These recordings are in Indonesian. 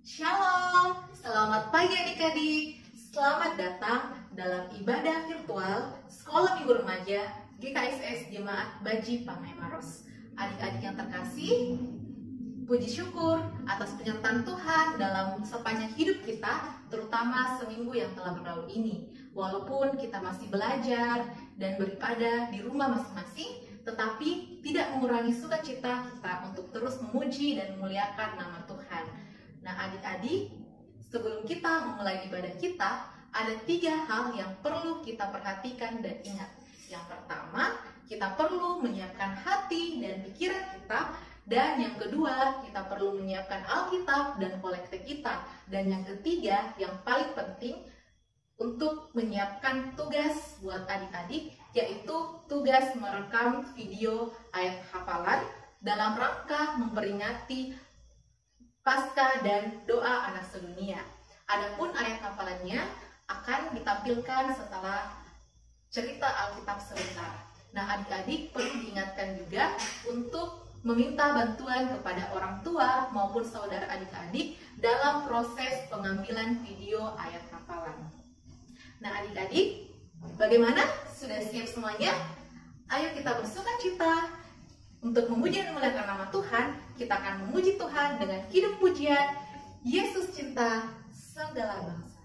Shalom, selamat pagi adik-adik. Selamat datang dalam ibadah virtual Sekolah Minggu Remaja GKSS Jemaat Baji Pamai Maros. Adik-adik yang terkasih, puji syukur atas penyertaan Tuhan dalam sepanjang hidup kita, terutama seminggu yang telah berlalu ini. Walaupun kita masih belajar dan beribadah di rumah masing-masing, tetapi tidak mengurangi sukacita kita untuk terus memuji dan memuliakan nama Tuhan. Nah adik-adik, sebelum kita memulai ibadah kita, ada 3 hal yang perlu kita perhatikan dan ingat. Yang pertama, kita perlu menyiapkan hati dan pikiran kita. Dan yang kedua, kita perlu menyiapkan Alkitab dan kolekte kita. Dan yang ketiga, yang paling penting, untuk menyiapkan tugas buat adik-adik, yaitu tugas merekam video ayat hafalan dalam rangka memperingati Paskah dan doa anak sedunia. Adapun ayat hafalannya akan ditampilkan setelah cerita Alkitab sebentar. Nah, adik-adik perlu diingatkan juga untuk meminta bantuan kepada orang tua maupun saudara adik-adik dalam proses pengambilan video ayat hafalan. Nah, adik-adik, bagaimana? Sudah siap semuanya? Ayo kita bersukacita. Untuk memuji dan memuliakan nama Tuhan, kita akan memuji Tuhan dengan kidung pujian Yesus Cinta Segala Bangsa.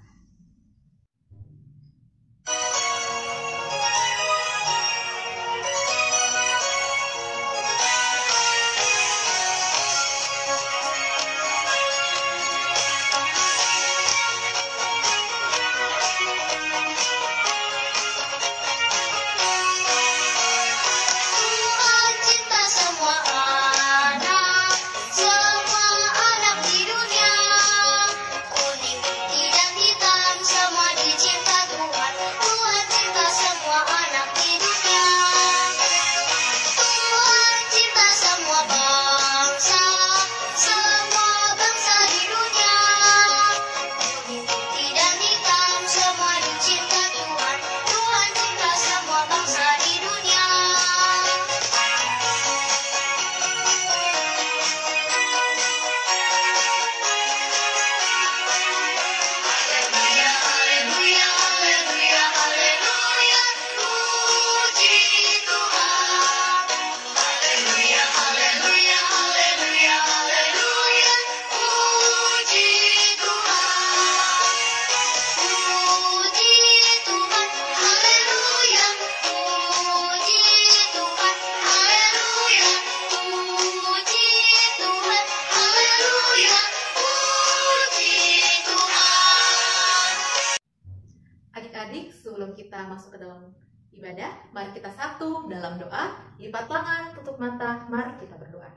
Adik-adik, sebelum kita masuk ke dalam ibadah, mari kita satu dalam doa. Lipat tangan, tutup mata, mari kita berdoa.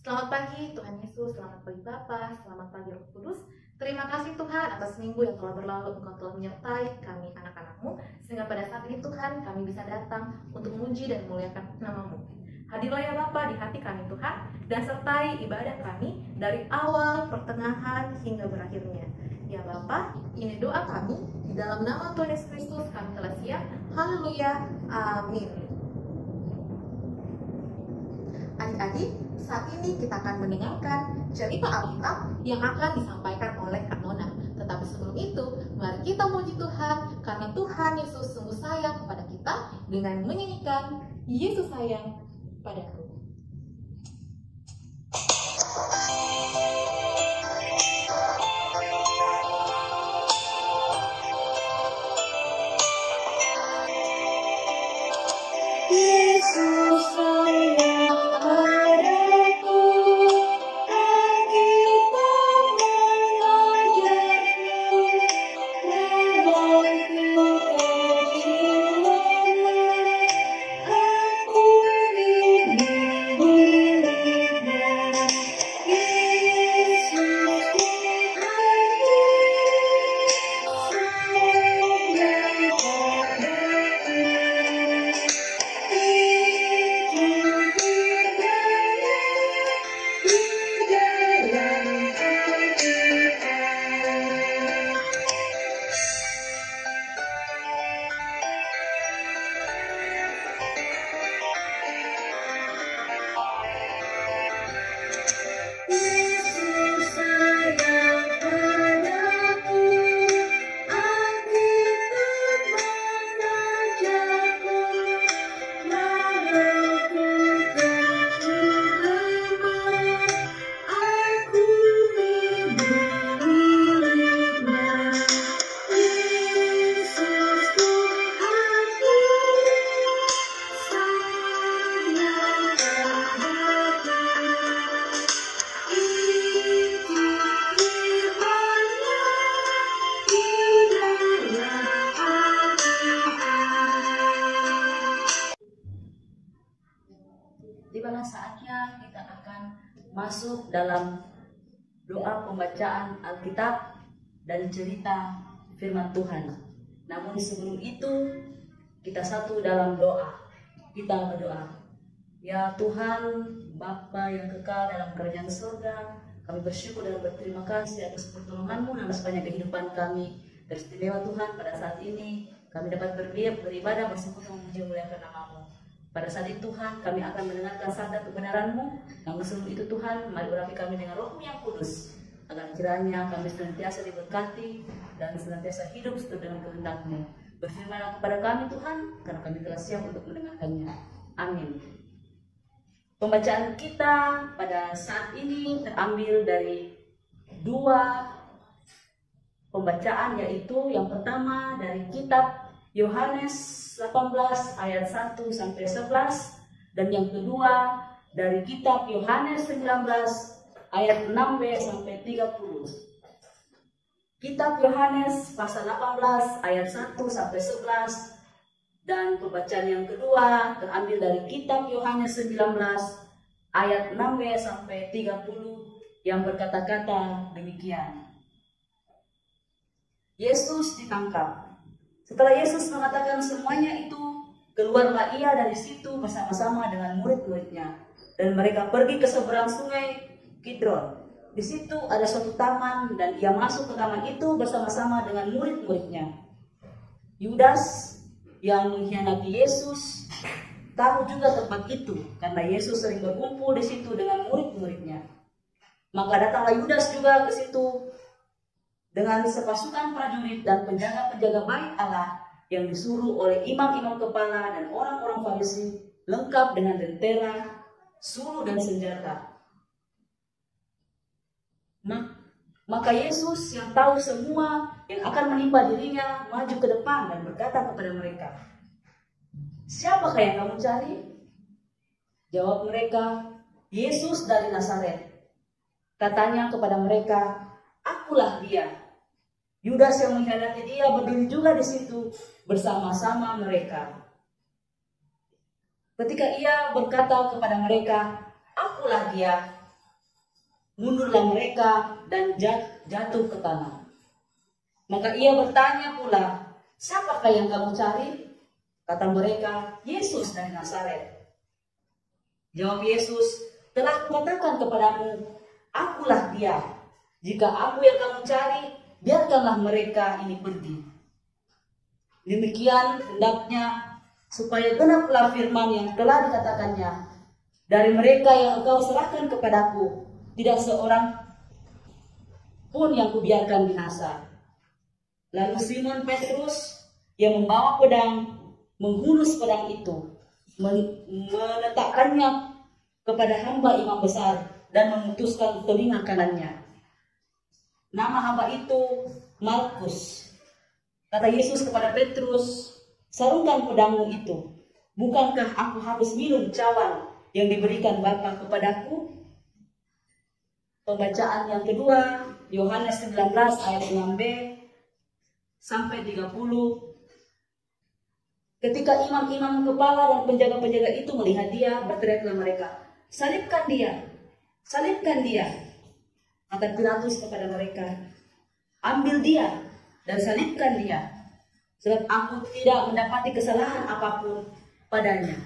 Selamat pagi Tuhan Yesus, selamat pagi Bapa, selamat pagi Roh Kudus. Terima kasih Tuhan atas minggu yang telah berlalu, Engkau telah menyertai kami anak-anak-Mu, sehingga pada saat ini Tuhan kami bisa datang untuk memuji dan memuliakan nama-Mu. Hadirlah ya Bapa di hati kami Tuhan, dan sertai ibadah kami dari awal, pertengahan, hingga berakhirnya. Ya Bapa, ini doa kami, di dalam nama Tuhan Yesus Kristus kami telah siap. Haleluya, amin. Adik-adik, saat ini kita akan mendengarkan cerita Alkitab yang akan disampaikan oleh Kak Nona. Tetapi sebelum itu, mari kita memuji Tuhan, karena Tuhan Yesus sungguh sayang kepada kita dengan menyanyikan Yesus sayang padaku. Aku dalam doa pembacaan Alkitab dan cerita firman Tuhan. Namun sebelum itu kita satu dalam doa. Kita berdoa. Ya Tuhan, Bapa yang kekal dalam kerajaan surga, kami bersyukur dan berterima kasih atas pertolongan-Mu dalam sepanjang kehidupan kami. Teristimewa Tuhan, pada saat ini kami dapat beribadah bersekutu memuji muliakan nama-Mu. Pada saat itu Tuhan, kami akan mendengarkan sabda kebenaran-Mu. Namun sebelum itu Tuhan, mari urapi kami dengan Roh-Mu yang kudus, agar kiranya kami senantiasa diberkati dan senantiasa hidup sesuai dengan kehendak-Mu. Berfirmanlah kepada kami Tuhan, karena kami telah siap untuk mendengarkannya. Amin. Pembacaan kita pada saat ini terambil dari dua pembacaan, yaitu yang pertama dari kitab Yohanes 18 ayat 1 sampai 11, dan yang kedua dari kitab Yohanes 19 ayat 6b sampai 30. Kitab Yohanes pasal 18 ayat 1 sampai 11, dan pembacaan yang kedua terambil dari kitab Yohanes 19 ayat 6b sampai 30 yang berkata-kata demikian. Yesus ditangkap. Setelah Yesus mengatakan semuanya itu, keluarlah ia dari situ bersama-sama dengan murid-muridnya, dan mereka pergi ke seberang sungai Kidron. Di situ ada suatu taman, dan ia masuk ke taman itu bersama-sama dengan murid-muridnya. Yudas yang mengkhianati Yesus tahu juga tempat itu, karena Yesus sering berkumpul di situ dengan murid-muridnya. Maka datanglah Yudas juga ke situ dengan sepasukan prajurit dan penjaga-penjaga bait Allah yang disuruh oleh imam-imam kepala dan orang-orang Farisi, lengkap dengan lentera, suluh dan senjata. Maka Yesus yang tahu semua yang akan menimpa dirinya maju ke depan dan berkata kepada mereka, "Siapakah yang kamu cari?" Jawab mereka, "Yesus dari Nazaret." Katanya kepada mereka, "Akulah dia." Yudas yang mengkhianati dia berdiri juga di situ bersama-sama mereka. Ketika ia berkata kepada mereka, "Akulah dia," mundurlah mereka dan jatuh ke tanah. Maka ia bertanya pula, "Siapakah yang kamu cari?" Kata mereka, "Yesus dari Nazaret." Jawab Yesus, "Telah kukatakan kepadamu, akulah dia. Jika aku yang kamu cari, biarkanlah mereka ini pergi." Demikian hendaknya supaya genaplah firman yang telah dikatakannya, "Dari mereka yang engkau serahkan kepadaku, tidak seorang pun yang kubiarkan binasa." Lalu Simon Petrus yang membawa pedang menghunus pedang itu, meletakkannya kepada hamba imam besar dan memutuskan telinga kanannya. Nama hamba itu Malkus. Kata Yesus kepada Petrus, "Sarungkan pedangmu itu. Bukankah aku habis minum cawan yang diberikan Bapa kepadaku?" Pembacaan yang kedua, Yohanes 19 ayat 6b sampai 30. Ketika imam-imam kepala dan penjaga-penjaga itu melihat dia, berteriaklah mereka, "Salibkan dia! Salibkan dia!" Kata Pilatus kepada mereka, "Ambil dia dan salibkan dia, sebab aku tidak mendapati kesalahan apapun padanya."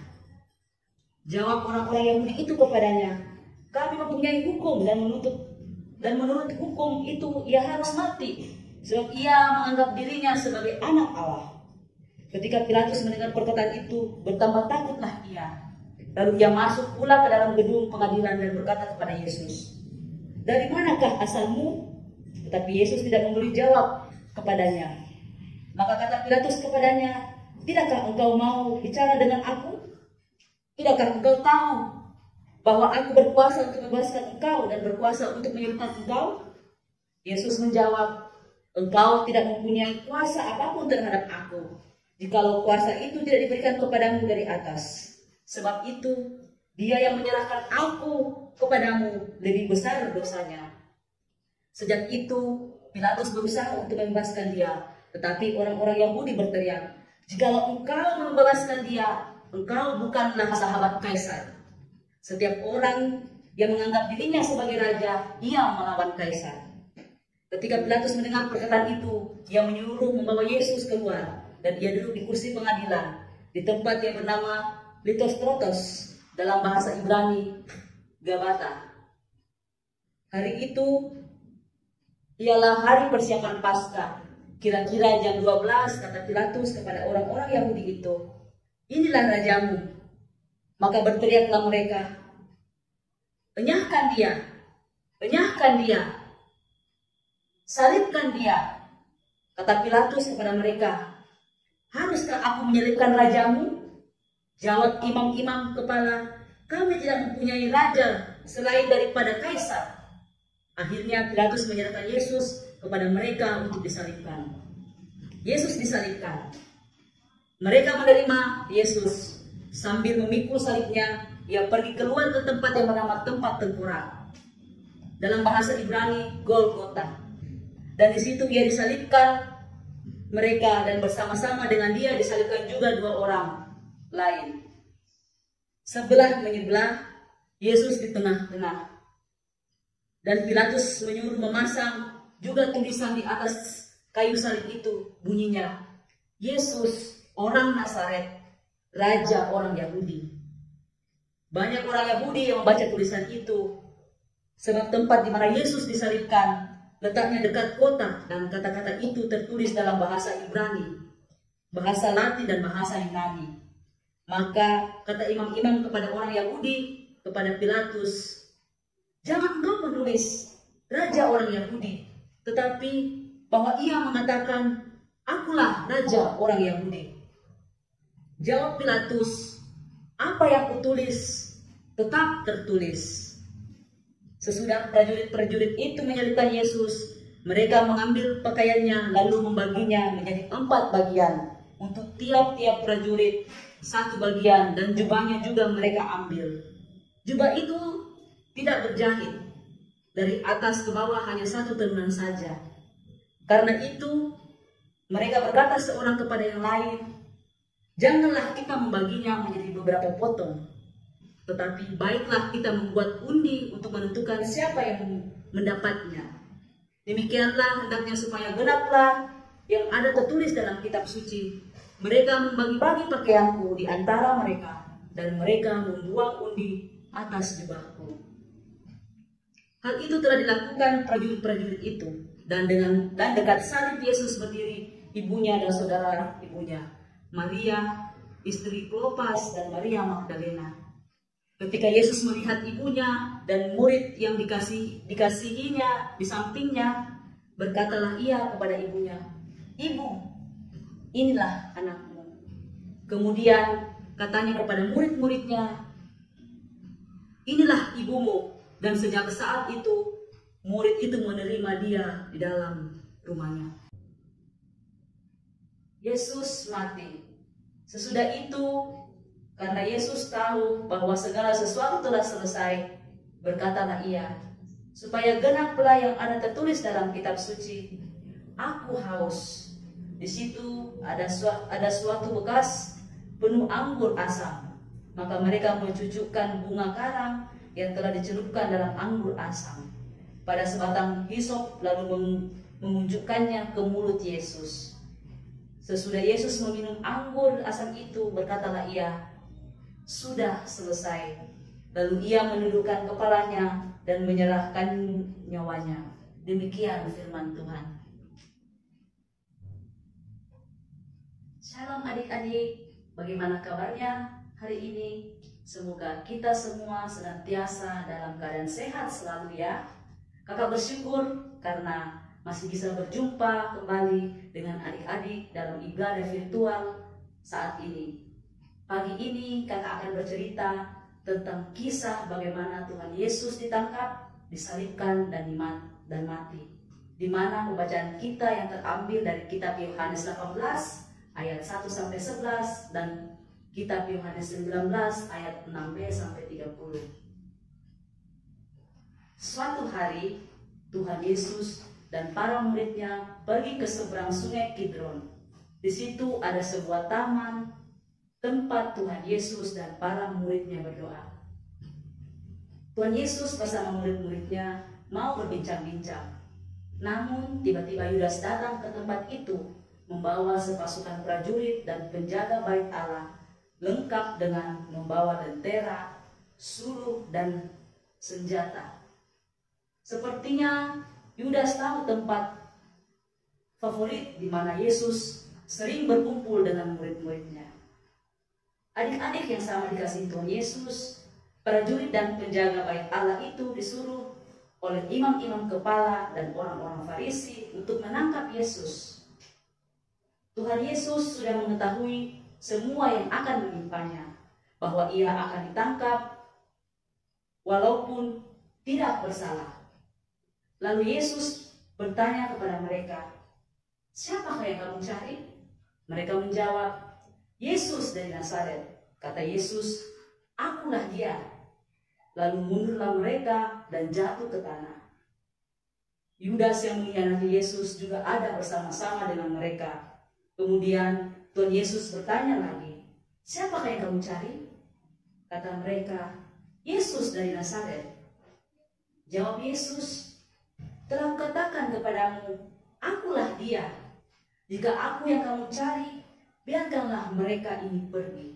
Jawab orang-orang Yahudi itu kepadanya, "Kami mempunyai hukum dan menurut hukum itu ia harus mati, sebab ia menganggap dirinya sebagai anak Allah." Ketika Pilatus mendengar perkataan itu, bertambah takutlah ia. Lalu ia masuk pula ke dalam gedung pengadilan dan berkata kepada Yesus, "Dari manakah asalmu?" Tetapi Yesus tidak memberi jawab kepadanya. Maka kata Pilatus kepadanya, "Tidakkah engkau mau bicara dengan aku? Tidakkah engkau tahu bahwa aku berkuasa untuk membebaskan engkau dan berkuasa untuk menyerahkan engkau?" Yesus menjawab, "Engkau tidak mempunyai kuasa apapun terhadap aku, jikalau kuasa itu tidak diberikan kepadamu dari atas. Sebab itu, dia yang menyerahkan aku kepadamu lebih besar dosanya." Sejak itu, Pilatus berusaha untuk membebaskan dia. Tetapi orang-orang Yahudi berteriak, "Jikalau engkau membebaskan dia, engkau bukanlah sahabat Kaisar. Setiap orang yang menganggap dirinya sebagai raja, ia melawan kaisar. Ketika Pilatus mendengar perkataan itu, ia menyuruh membawa Yesus keluar dan ia duduk di kursi pengadilan di tempat yang bernama Litostrotos, dalam bahasa Ibrani Gabata. Hari itu ialah hari persiapan Paskah. Kira-kira jam 12 kata Pilatus kepada orang-orang Yahudi itu, "Inilah rajamu." Maka berteriaklah mereka, "Enyahkan dia, enyahkan dia, salibkan dia." Kata Pilatus kepada mereka, "Haruskah aku menyalibkan rajamu?" Jawab imam-imam kepala, "Kami tidak mempunyai raja selain daripada kaisar." Akhirnya Pilatus menyerahkan Yesus kepada mereka untuk disalibkan. Yesus disalibkan. Mereka menerima Yesus. Sambil memikul salibnya, ia pergi keluar ke tempat yang bernama tempat tengkorak. Dalam bahasa Ibrani, Golgota. Dan di situ ia disalibkan mereka, dan bersama-sama dengan dia disalibkan juga dua orang lain. Sebelah menyebelah, Yesus di tengah-tengah. Dan Pilatus menyuruh memasang juga tulisan di atas kayu salib itu, bunyinya, "Yesus orang Nazaret, Raja orang Yahudi." Banyak orang Yahudi yang membaca tulisan itu, sebab tempat di mana Yesus disalibkan letaknya dekat kota, dan kata-kata itu tertulis dalam bahasa Ibrani, bahasa Latin dan bahasa Yunani. Maka kata imam-imam kepada orang Yahudi, kepada Pilatus, "Jangan engkau menulis Raja orang Yahudi, tetapi bahwa ia mengatakan, 'Akulah Raja orang Yahudi.'" Jawab Pilatus, "Apa yang kutulis tetap tertulis." Sesudah prajurit-prajurit itu menyalibkan Yesus, mereka mengambil pakaiannya lalu membaginya menjadi 4 bagian. Untuk tiap-tiap prajurit 1 bagian, dan jubahnya juga mereka ambil. Jubah itu tidak berjahit, dari atas ke bawah hanya 1 tenunan saja. Karena itu mereka berkata seorang kepada yang lain, "Janganlah kita membaginya menjadi beberapa potong, tetapi baiklah kita membuat undi untuk menentukan siapa yang mendapatnya. Demikianlah hendaknya supaya genaplah yang ada tertulis dalam kitab suci. Mereka membagi-bagi pakaianku di antara mereka, dan mereka membuang undi atas jubahku." Hal itu telah dilakukan prajurit-prajurit itu, dan dekat salib Yesus berdiri ibunya dan saudara ibunya, Maria, istri Klopas, dan Maria Magdalena. Ketika Yesus melihat ibunya dan murid yang dikasihinya di sampingnya, berkatalah ia kepada ibunya, "Ibu, inilah anakmu." Kemudian katanya kepada murid-muridnya, "Inilah ibumu." Dan sejak saat itu, murid itu menerima dia di dalam rumahnya. Yesus mati. Sesudah itu, karena Yesus tahu bahwa segala sesuatu telah selesai, berkatalah ia, "Supaya genaplah yang ada tertulis dalam kitab suci, 'Aku haus.' Di situ ada suatu bekas penuh anggur asam. Maka mereka mencucukkan bunga karang yang telah dicelupkan dalam anggur asam pada sebatang hisop, lalu menunjukkannya ke mulut Yesus. Sesudah Yesus meminum anggur asam itu, berkatalah ia, 'Sudah selesai.' Lalu ia menundukkan kepalanya dan menyerahkan nyawanya. Demikian firman Tuhan. Shalom adik-adik, bagaimana kabarnya hari ini? Semoga kita semua senantiasa dalam keadaan sehat selalu ya. Kakak bersyukur karena masih bisa berjumpa kembali dengan adik-adik dalam ibadah virtual saat ini. Pagi ini kakak akan bercerita tentang kisah bagaimana Tuhan Yesus ditangkap, disalibkan, dan mati. Di mana pembacaan kita yang terambil dari kitab Yohanes 18 ayat 1-11 dan kitab Yohanes 19 ayat 6b-30. Suatu hari Tuhan Yesus dan para muridnya pergi ke seberang sungai Kidron. Di situ ada sebuah taman tempat Tuhan Yesus dan para muridnya berdoa. Tuhan Yesus bersama murid-muridnya mau berbincang-bincang. Namun tiba-tiba Yudas datang ke tempat itu membawa sepasukan prajurit dan penjaga bait Allah, lengkap dengan membawa lentera, suluh, dan senjata. Sepertinya Yudas tahu tempat favorit di mana Yesus sering berkumpul dengan murid-muridnya. Adik-adik yang sama dikasihi Tuhan Yesus, prajurit dan penjaga bait Allah itu disuruh oleh imam-imam kepala dan orang-orang Farisi untuk menangkap Yesus. Tuhan Yesus sudah mengetahui semua yang akan menimpanya, bahwa ia akan ditangkap walaupun tidak bersalah. Lalu Yesus bertanya kepada mereka, "Siapakah yang kamu cari?" Mereka menjawab, "Yesus dari Nazaret." Kata Yesus, "Akulah dia." Lalu mundurlah mereka dan jatuh ke tanah. Yudas yang mengkhianati Yesus juga ada bersama-sama dengan mereka. Kemudian Tuhan Yesus bertanya lagi, "Siapakah yang kamu cari?" Kata mereka, "Yesus dari Nazaret." Jawab Yesus, "Telah kukatakan kepadamu, akulah dia. Jika aku yang kamu cari, biarkanlah mereka ini pergi."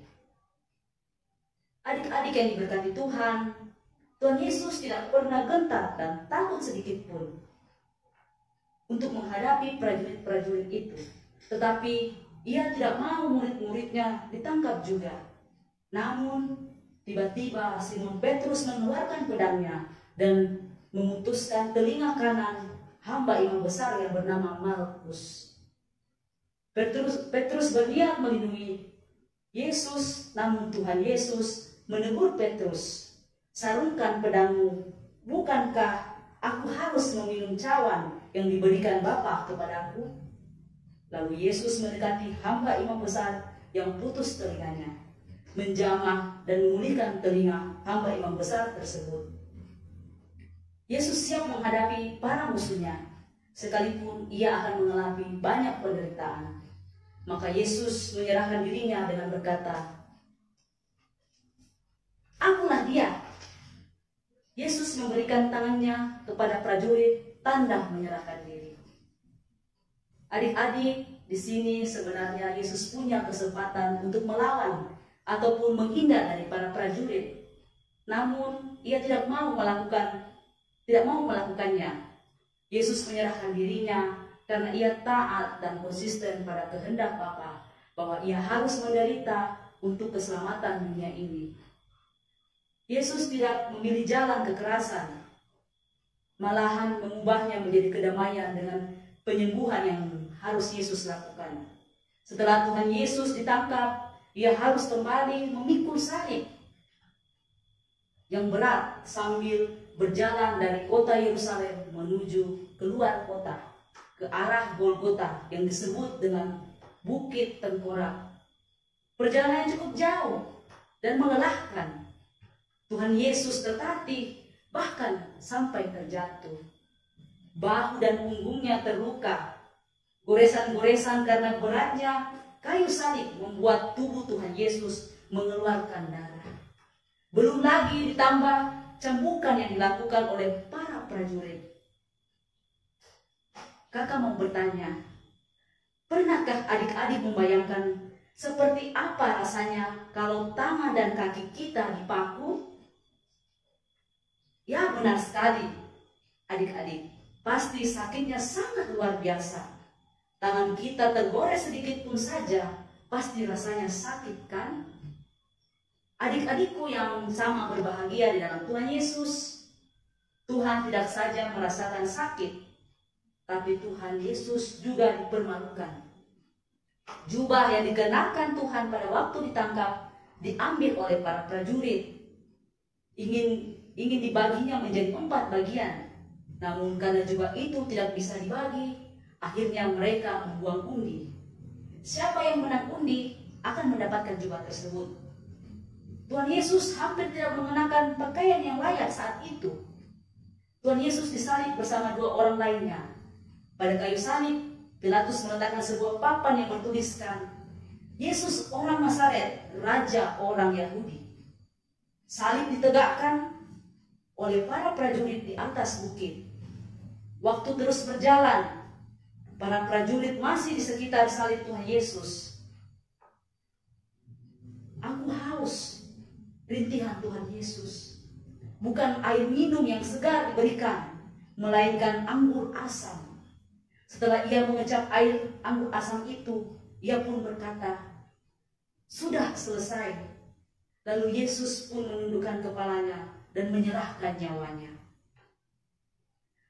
Adik-adik yang diberkati Tuhan, Tuhan Yesus tidak pernah gentar dan takut sedikit pun untuk menghadapi prajurit-prajurit itu. Tetapi ia tidak mau murid-muridnya ditangkap juga. Namun tiba-tiba Simon Petrus mengeluarkan pedangnya dan memutuskan telinga kanan hamba imam besar yang bernama Malkus. Petrus berniat melindungi Yesus, namun Tuhan Yesus menegur Petrus, "Sarungkan pedangmu, bukankah aku harus meminum cawan yang diberikan Bapa kepadaku?" Lalu Yesus mendekati hamba imam besar yang putus telinganya, menjamah dan memulihkan telinga hamba imam besar tersebut. Yesus siap menghadapi para musuhnya, sekalipun ia akan mengalami banyak penderitaan. Maka Yesus menyerahkan dirinya dengan berkata, "Akulah dia." Yesus memberikan tangannya kepada prajurit, tanda menyerahkan diri. Adik-adik, di sini sebenarnya Yesus punya kesempatan untuk melawan ataupun menghindar dari para prajurit. Namun ia tidak mau melakukannya. Yesus menyerahkan dirinya karena ia taat dan konsisten pada kehendak Bapa, bahwa ia harus menderita untuk keselamatan dunia ini. Yesus tidak memilih jalan kekerasan, malahan mengubahnya menjadi kedamaian dengan penyembuhan yang harus Yesus lakukan. Setelah Tuhan Yesus ditangkap, ia harus kembali memikul salib yang berat sambil berjalan dari kota Yerusalem menuju keluar kota, ke arah Golgota yang disebut dengan Bukit Tengkorak. Perjalanan yang cukup jauh dan melelahkan. Tuhan Yesus tertatih, bahkan sampai terjatuh. Bahu dan punggungnya terluka. Goresan-goresan karena beratnya kayu salib membuat tubuh Tuhan Yesus mengeluarkan darah. Belum lagi ditambah cambukan yang dilakukan oleh para prajurit. Kakak mau bertanya, pernahkah adik-adik membayangkan seperti apa rasanya kalau tangan dan kaki kita dipaku? Ya, benar sekali, adik-adik. Pasti sakitnya sangat luar biasa. Tangan kita tergores sedikit pun saja, pasti rasanya sakit, kan? Adik-adikku yang sama berbahagia di dalam Tuhan Yesus, Tuhan tidak saja merasakan sakit, tapi Tuhan Yesus juga dipermalukan. Jubah yang dikenakan Tuhan pada waktu ditangkap diambil oleh para prajurit. Ingin dibaginya menjadi 4 bagian. Namun karena jubah itu tidak bisa dibagi, akhirnya mereka membuang undi. Siapa yang menang undi akan mendapatkan jubah tersebut. Tuhan Yesus hampir tidak mengenakan pakaian yang layak saat itu. Tuhan Yesus disalib bersama 2 orang lainnya. Pada kayu salib, Pilatus meletakkan sebuah papan yang bertuliskan, "Yesus orang Nazaret, Raja orang Yahudi." Salib ditegakkan, oleh para prajurit di atas bukit. Waktu terus berjalan, para prajurit masih di sekitar salib Tuhan Yesus. Aku haus, rintihan Tuhan Yesus. Bukan air minum yang segar diberikan, melainkan anggur asam. Setelah ia mengecap air anggur asam itu, ia pun berkata, "Sudah selesai." Lalu Yesus pun menundukkan kepalanya dan menyerahkan nyawanya.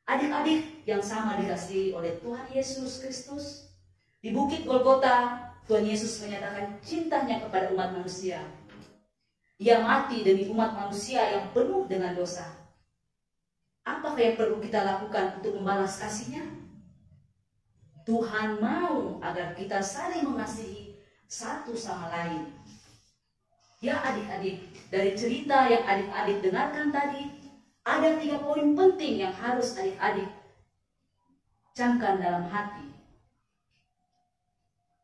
Adik-adik yang sama dikasihi oleh Tuhan Yesus Kristus, di Bukit Golgota, Tuhan Yesus menyatakan cintanya kepada umat manusia. Ia mati demi umat manusia yang penuh dengan dosa. Apakah yang perlu kita lakukan untuk membalas kasihnya? Tuhan mau agar kita saling mengasihi satu sama lain. Ya adik-adik, dari cerita yang adik-adik dengarkan tadi, ada 3 poin penting yang harus adik-adik camkan dalam hati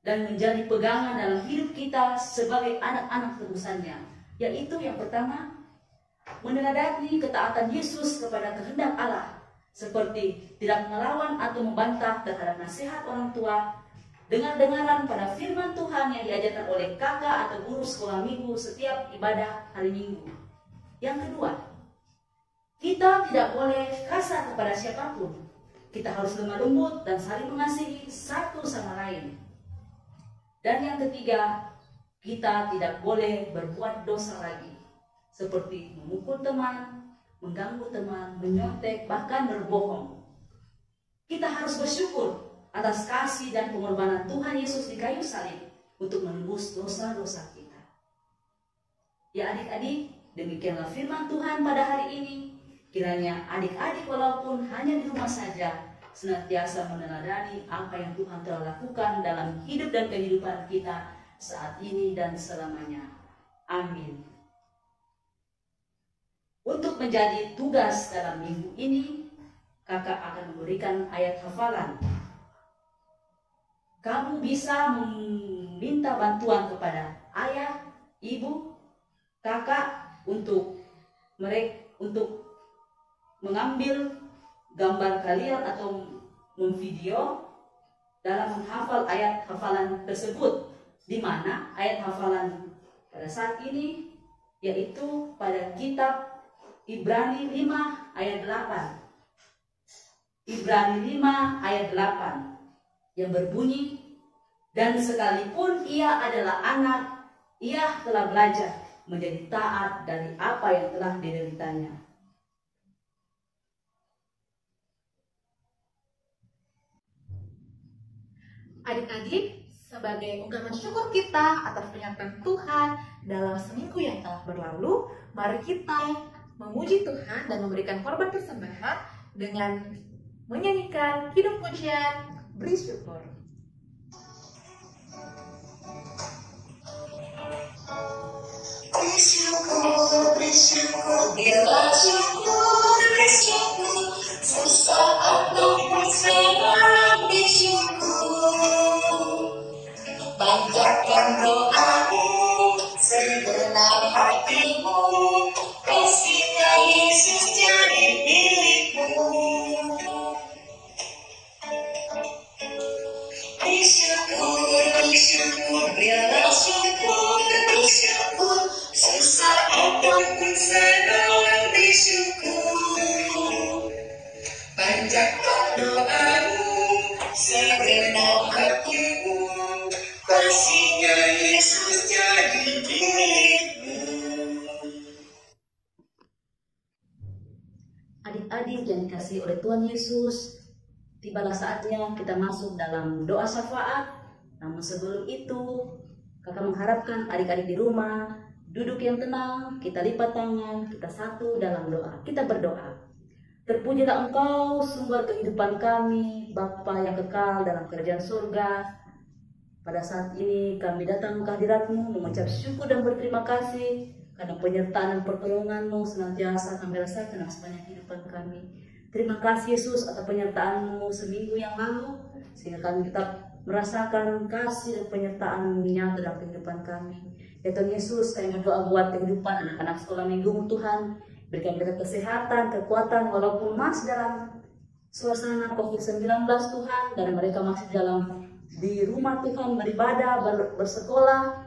dan menjadi pegangan dalam hidup kita sebagai anak-anak tebusannya. Yaitu yang pertama, meneladani ketaatan Yesus kepada kehendak Allah, seperti tidak melawan atau membantah terhadap nasihat orang tua, dengar-dengaran pada firman Tuhan yang diajarkan oleh kakak atau guru sekolah minggu setiap ibadah hari Minggu. Yang kedua, kita tidak boleh kasar kepada siapapun. Kita harus lemah lembut dan saling mengasihi satu sama lain. Dan yang ketiga, kita tidak boleh berbuat dosa lagi, seperti memukul teman, mengganggu teman, menyontek, bahkan berbohong. Kita harus bersyukur atas kasih dan pengorbanan Tuhan Yesus di kayu salib untuk menembus dosa-dosa kita. Ya adik-adik, demikianlah firman Tuhan pada hari ini. Kiranya adik-adik walaupun hanya di rumah saja, senantiasa meneladani apa yang Tuhan telah lakukan dalam hidup dan kehidupan kita saat ini dan selamanya. Amin. Untuk menjadi tugas dalam minggu ini, kakak akan memberikan ayat hafalan. Kamu bisa meminta bantuan kepada ayah, ibu, kakak untuk mengambil gambar kalian atau memvideo dalam menghafal ayat hafalan tersebut, di mana ayat hafalan pada saat ini yaitu pada kitab Ibrani 5 ayat 8. Ibrani 5 ayat 8 yang berbunyi, "Dan sekalipun ia adalah anak, ia telah belajar menjadi taat dari apa yang telah dideritanya." Adik-adik, sebagai ungkapan syukur kita atas penyertaan Tuhan dalam seminggu yang telah berlalu, mari kita memuji Tuhan dan memberikan korban persembahan dengan menyanyikan kidung pujian Beri Syukur. Beri syukur, bila syukur, beri syukur, susah ataupun senang bersyukur. Panjatkan doamu, segenap hatimu, kasihnya Yesus jadi milikmu. Bersyukur, berilah syukur, terus syukur, susah ataupun senang bersyukur. Panjatkan doamu, segenap hatimu, kasihnya Yesus jadi milikmu. Adik-adik yang dikasihi oleh Tuhan Yesus, tibalah saatnya kita masuk dalam doa syafaat. Namun sebelum itu, kakak mengharapkan adik-adik di rumah duduk yang tenang, kita lipat tangan, kita satu dalam doa. Kita berdoa. Terpujilah Engkau, sumber kehidupan kami, Bapa yang kekal dalam kerajaan surga. Pada saat ini kami datang ke hadirat-Mu mengucap syukur dan berterima kasih karena penyertaan dan pertolongan-Mu senantiasa kami rasakan dalam sepanjang kehidupan kami. Terima kasih Yesus atas penyertaan-Mu seminggu yang lalu, sehingga kami tetap merasakan kasih dan penyertaan nyata dalam kehidupan kami. Ya Tuhan Yesus, kami berdoa buat kehidupan anak-anak sekolah minggu Tuhan Berikan mereka kesehatan, kekuatan, walaupun masih dalam suasana COVID-19 Tuhan, dan mereka masih di rumah Tuhan, beribadah, bersekolah,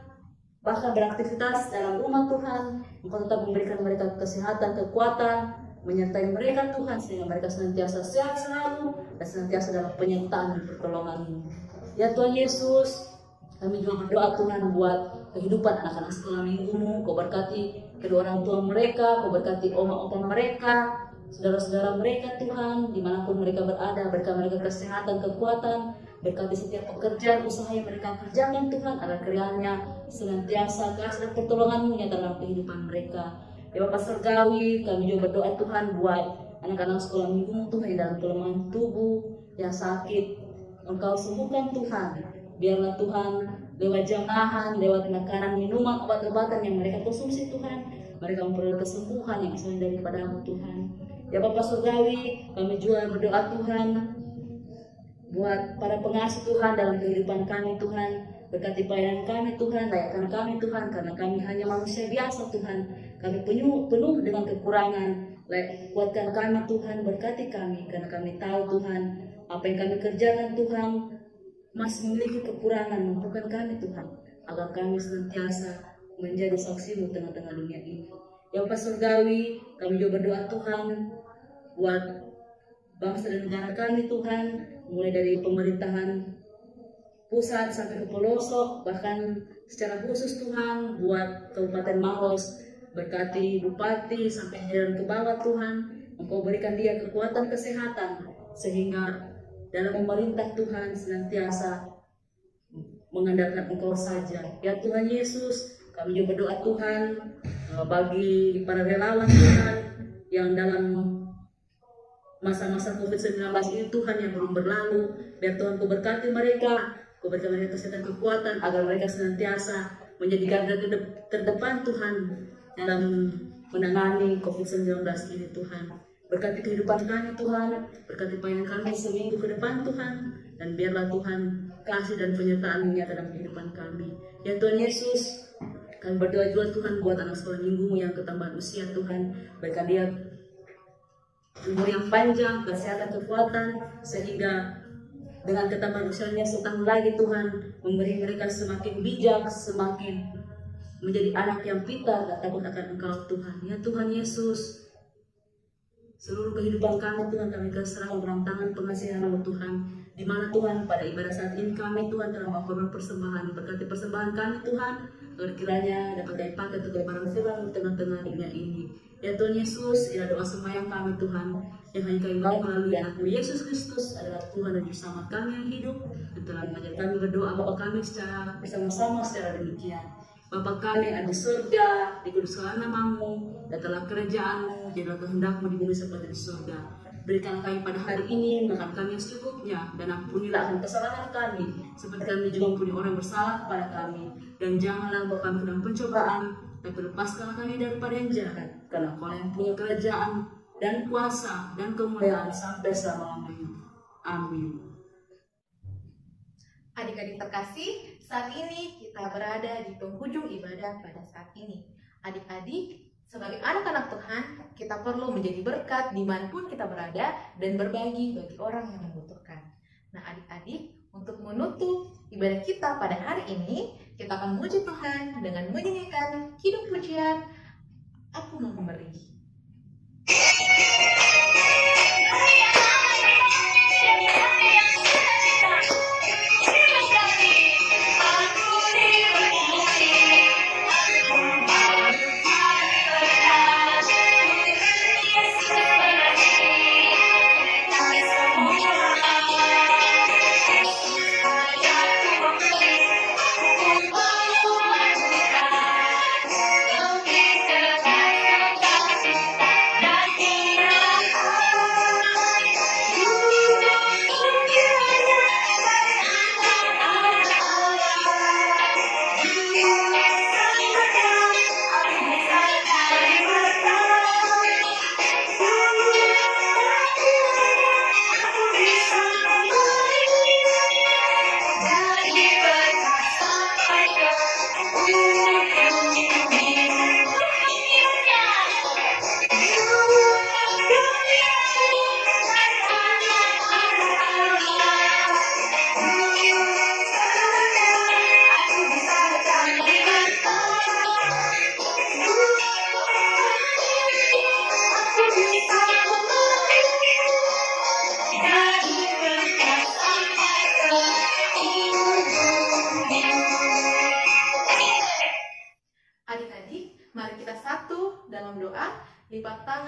bahkan beraktivitas dalam rumah Tuhan. Engkau tetap memberikan mereka kesehatan, kekuatan, menyertai mereka Tuhan, sehingga mereka senantiasa sehat selalu dan senantiasa dalam penyertaan dan pertolongan-Mu. Ya Tuhan Yesus, kami juga berdoa Tuhan buat kehidupan anak-anak sekolah minggu-Mu. Kau berkati kedua orang tua mereka, Kau berkati oma-oma mereka, saudara-saudara mereka Tuhan, dimanapun mereka berada. Berikan mereka kesehatan, kekuatan, berkati setiap pekerjaan usaha yang mereka kerjakan Tuhan, agar kiranya senantiasa kasih dan pertolongan-Mu nyata dalam kehidupan mereka. Ya Bapak Surgawi, kami juga berdoa Tuhan buat anak-anak sekolah minggu Tuhan yang dalam kelemahan tubuh, yang sakit, Engkau sembuhkan Tuhan. Biarlah Tuhan lewat jamahan, lewat makanan, minuman, obat-obatan yang mereka konsumsi Tuhan, mereka memperoleh kesembuhan yang asalnya daripada-Mu Tuhan. Ya Bapak Surgawi, kami juga berdoa Tuhan buat para pengasih Tuhan dalam kehidupan kami Tuhan. Berkati pelayanan kami Tuhan, layakkan kami Tuhan, karena kami hanya manusia biasa Tuhan. Kami penuh dengan kekurangan. Kuatkan kami Tuhan, berkati kami, karena kami tahu Tuhan, apa yang kami kerjakan Tuhan masih memiliki kekurangan. Bukan kami Tuhan, agar kami senantiasa menjadi saksi-Mu tengah-tengah dunia ini. Ya Bapak Surgawi, kami juga berdoa Tuhan buat bangsa dan negara kami Tuhan, mulai dari pemerintahan pusat sampai ke pelosok, bahkan secara khusus Tuhan buat Kabupaten Maros, berkati Bupati sampai jalan ke bawah Tuhan. Engkau berikan dia kekuatan kesehatan, sehingga dalam memerintah Tuhan senantiasa mengandalkan Engkau saja. Ya Tuhan Yesus, kami juga berdoa Tuhan bagi para relawan Tuhan yang dalam masa-masa COVID-19 ini Tuhan yang belum berlalu. Biar Tuhan Kau berkati mereka, Kau berikan mereka kesehatan, kekuatan, agar mereka senantiasa menjadi garda terdepan Tuhan dalam menangani COVID-19 ini Tuhan. Berkati kehidupan kami Tuhan, berkati pelayanan kami seminggu ke depan Tuhan, dan biarlah Tuhan kasih dan penyertaan nyata dalam kehidupan kami. Ya Tuhan Yesus, kami berdoa juga Tuhan buat anak sekolah minggu yang ketambahan usia Tuhan. Berikan dia umur yang panjang, kesehatan, kekuatan, sehingga dengan ketambahan usianya setahun lagi Tuhan memberi mereka semakin bijak, semakin menjadi anak yang pintar dan takut akan Engkau Tuhan. Ya Tuhan Yesus, seluruh kehidupan kami Tuhan kami serahkan dalam tangan pengasihan-Mu Tuhan. Di mana Tuhan pada ibadah saat ini kami Tuhan telah melakukan persembahan, berkati persembahan kami Tuhan, agar kiranya dapat dipakai untuk barang firman-Mu tengah-tengah dunia ini. Ya Tuhan Yesus, ya doa sembahyang kami Tuhan, yang hanya kami mau melalui anak-Mu Yesus Kristus adalah Tuhan dan Juru Selamat kami yang hidup, dan telah mengajar kami berdoa Bapa kami secara bersama-sama secara demikian. Bapa kami yang ada di surga, dikuduskanlah nama-Mu, datanglah kerajaan-Mu, jadilah kehendak-Mu di bumi seperti di surga. Berikanlah kami pada hari ini makan kami yang secukupnya, dan ampunilah akan kesalahan kami, seperti kami juga ampuni orang yang bersalah kepada kami. Dan janganlah bawa kami ke dalam pencobaan, tapi lepaskanlah kami daripada yang jahat, karena Kau yang punya kerajaan dan kuasa dan kemuliaan sampai selama-lamanya. Amin. Adik-adik terkasih, saat ini kita berada di penghujung ibadah pada saat ini. Adik-adik, sebagai anak-anak Tuhan, kita perlu menjadi berkat dimanapun kita berada dan berbagi bagi orang yang membutuhkan. Nah adik-adik, untuk menutup ibadah kita pada hari ini, kita akan memuji Tuhan dengan menyanyikan kidung pujian Aku Mau Memberi.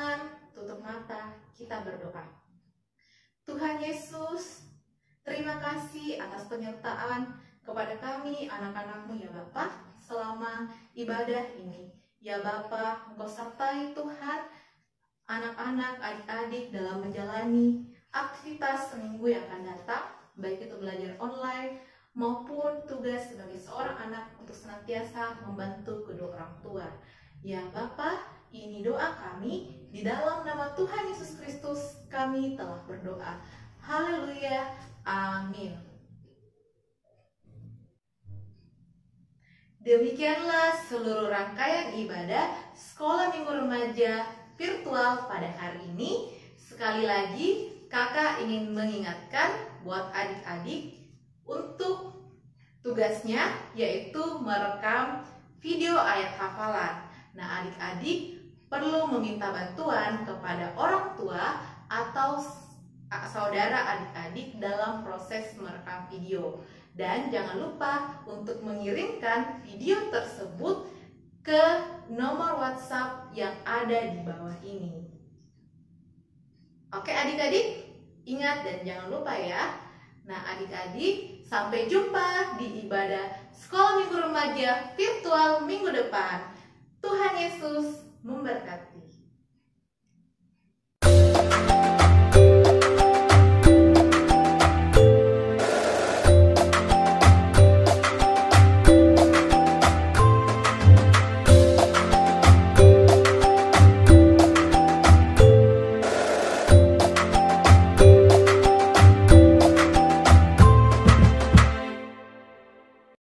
tangan, tutup mata, kita berdoa. Tuhan Yesus, terima kasih atas penyertaan kepada kami anak-anak-Mu ya Bapa selama ibadah ini. Ya Bapa, Engkau sertai Tuhan anak-anak, adik-adik dalam menjalani aktivitas seminggu yang akan datang, baik itu belajar online maupun tugas sebagai seorang anak untuk senantiasa membantu kedua orang tua. Ya Bapa, ini doa kami, di dalam nama Tuhan Yesus Kristus kami telah berdoa. Haleluya, amin. Demikianlah seluruh rangkaian ibadah Sekolah Minggu Remaja virtual pada hari ini. Sekali lagi, kakak ingin mengingatkan buat adik-adik untuk tugasnya, yaitu merekam video ayat hafalan. Nah, adik-adik perlu meminta bantuan kepada orang tua atau saudara adik-adik dalam proses merekam video. Dan jangan lupa untuk mengirimkan video tersebut ke nomor WhatsApp yang ada di bawah ini. Oke adik-adik, ingat dan jangan lupa ya. Nah adik-adik, sampai jumpa di ibadah Sekolah Minggu Remaja virtual minggu depan. Tuhan Yesus memberkati.